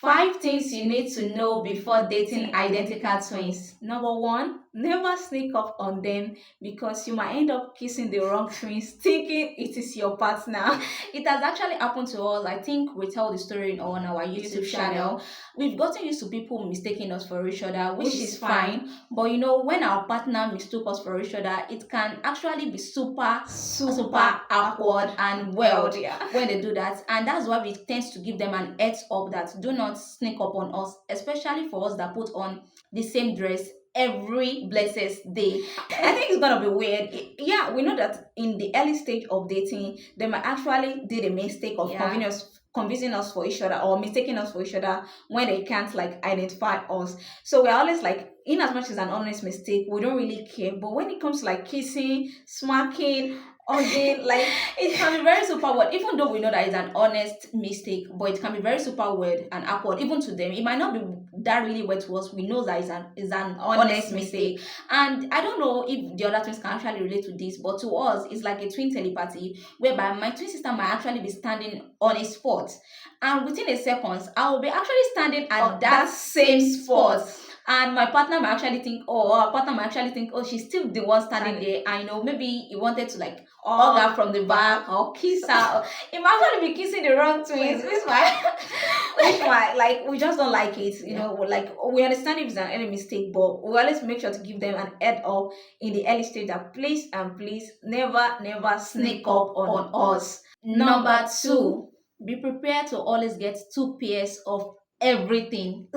5 things you need to know before dating identical twins. Number one, never sneak up on them because you might end up kissing the wrong twins thinking it is your partner. It has actually happened to us. I think we tell the story on our YouTube channel. We've gotten used to people mistaking us for each other, which is fine. But when our partner mistook us for each other, it can actually be super awkward and weird when they do that. And that's why we tend to give them an heads up that do not sneak up on us, especially for us that put on the same dress every blessed day. I think it's gonna be weird. Yeah, we know that in the early stage of dating, they might actually did a mistake of convincing us for each other or mistaking us for each other when they can't like identify us. So we're always like, in as much as an honest mistake, we don't really care. But when it comes to like kissing, smacking, hugging, like it can be very super weird. Even though we know that it's an honest mistake, but it can be very super weird and awkward. Even to them, it might not be that really weird to us. We know that it's an honest mistake. And I don't know if the other twins can actually relate to this, but to us, it's like a twin telepathy, whereby my twin sister might actually be standing on a spot, and within a second, I will be actually standing at that same spot. And my partner might actually think, or our partner might actually think, oh, she's still the one standing there. I know maybe he wanted to like hug her from the back or kiss her. Or he might actually be kissing the wrong twins. Which why, like, we just don't like it. Like we understand if it's an early mistake, but we always make sure to give them an head up in the early stage that please and please never sneak up on us. Number two, be prepared to always get 2 pairs of everything.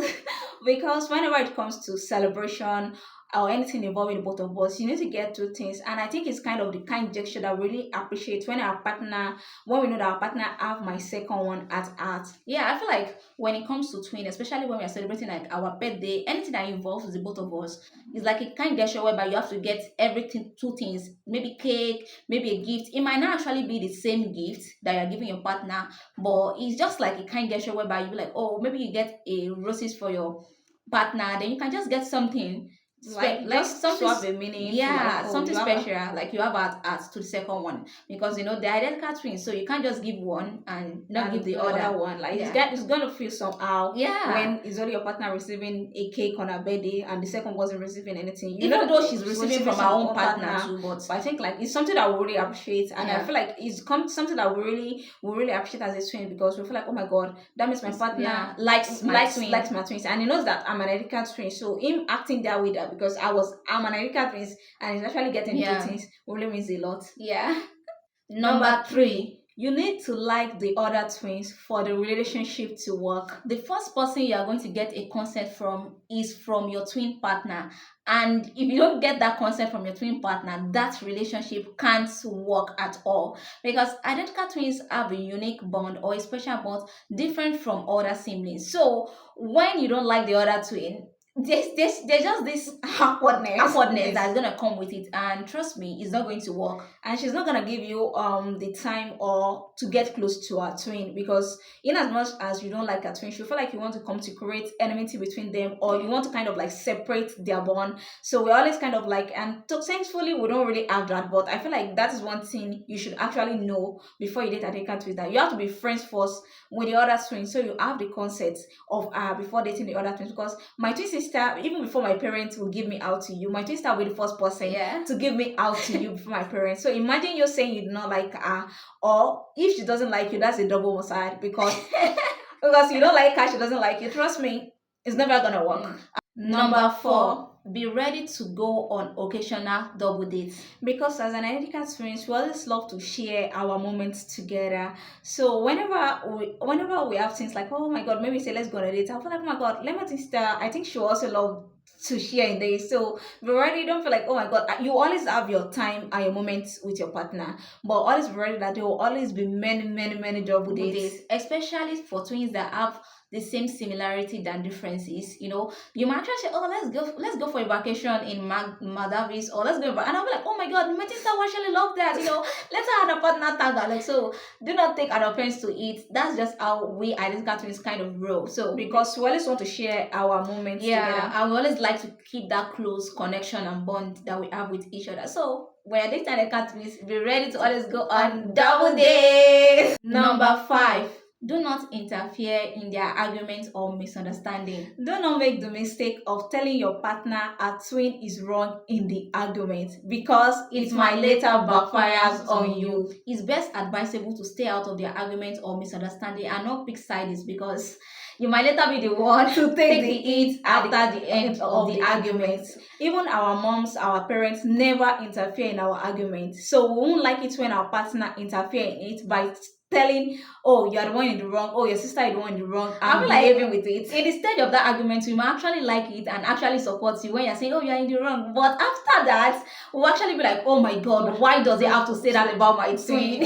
Because whenever it comes to celebration or anything involving both of us, you need to get 2 things. And I think it's kind of the kind gesture that we really appreciate when we know that our partner have my second one at heart. Yeah, I feel like when it comes to twin, especially when we are celebrating like our birthday, anything that involves the both of us is like a kind gesture whereby you have to get everything, 2 things, maybe cake, maybe a gift. It might not actually be the same gift that you're giving your partner, but it's just like a kind gesture whereby you be like, oh, maybe you get a roses for your partner, then you can just get something like something swap a meaning, like, something special like you have at to the second one, because they're identical twins, so you can't just give one and not give the other one. Like it's gonna feel somehow when it's only your partner receiving a cake on her birthday and the second wasn't receiving anything, even though she's receiving from her own partner too. But I think like it's something that we really appreciate, and I feel like it's something that we really appreciate as a twin, because we feel like, oh my god, that means my partner likes my twins, and he knows that I'm an identical twin, so him acting that way, that because I'm an identical twins and he's actually getting 2 things, really means a lot. Yeah. Number three, you need to like the other twins for the relationship to work. The first person you are going to get a consent from is from your twin partner. And if you don't get that consent from your twin partner, that relationship can't work at all. Because identical twins have a unique bond or a special bond different from other siblings. So when you don't like the other twin, there's just this awkwardness that's gonna come with it, and trust me, it's not going to work. And she's not gonna give you the time or to get close to her twin, because in as much as you don't like her twin, she'll feel like you want to come to create enmity between them, or you want to kind of like separate their bond. So we're always kind of like, and thankfully we don't really have that, but I feel like that is one thing you should actually know before you date a twin, that you have to be friends first with the other twin, so you have the consent of before dating the other twins. Because my twin sister, even before my parents will give me out to you, my twin sister will be the first person to give me out to you before my parents. So imagine you're saying you do not like her, or if she doesn't like you, that's a double homicide, because you don't like her, she doesn't like you. Trust me, it's never gonna work. Number four, be ready to go on occasional double dates, because as an identical twins, we always love to share our moments together. So whenever we have things like, oh my god, maybe say let's go on a date, I feel like, oh my god, let my sister, I think she also love to share in this. So be ready, don't feel like, oh my god, you always have your time and your moments with your partner, but always be ready that there will always be many double dates, especially for twins that have the same similarity than differences. You might actually say, oh, let's go for a vacation in Maldives, or let's go, and I'll be like, oh my god, my sister will actually love that. Let's have a partner tag her. Like, so do not take our offense to it. That's just how we identical twins kind of roll. So because we always want to share our moments together, and we always like to keep that close connection and bond that we have with each other. So when dating identical twins, be ready to always go on double dates. Number five, Do not interfere in their arguments or misunderstanding. Do not make the mistake of telling your partner a twin is wrong in the argument, because it might later backfires on you. It's best advisable to stay out of their arguments or misunderstanding and not pick sides, because you might later be the one to take the hit after the end of the argument. Even our moms, our parents never interfere in our arguments. So we won't like it when our partner interfere in it by telling, oh, you're the one in the wrong, oh, your sister is the one in the wrong, and behaving with it. In the stage of that argument, we might actually like it and actually support you when you're saying, oh, you're in the wrong. But after that, we'll actually be like, oh my god, why does he have to say that about my twin?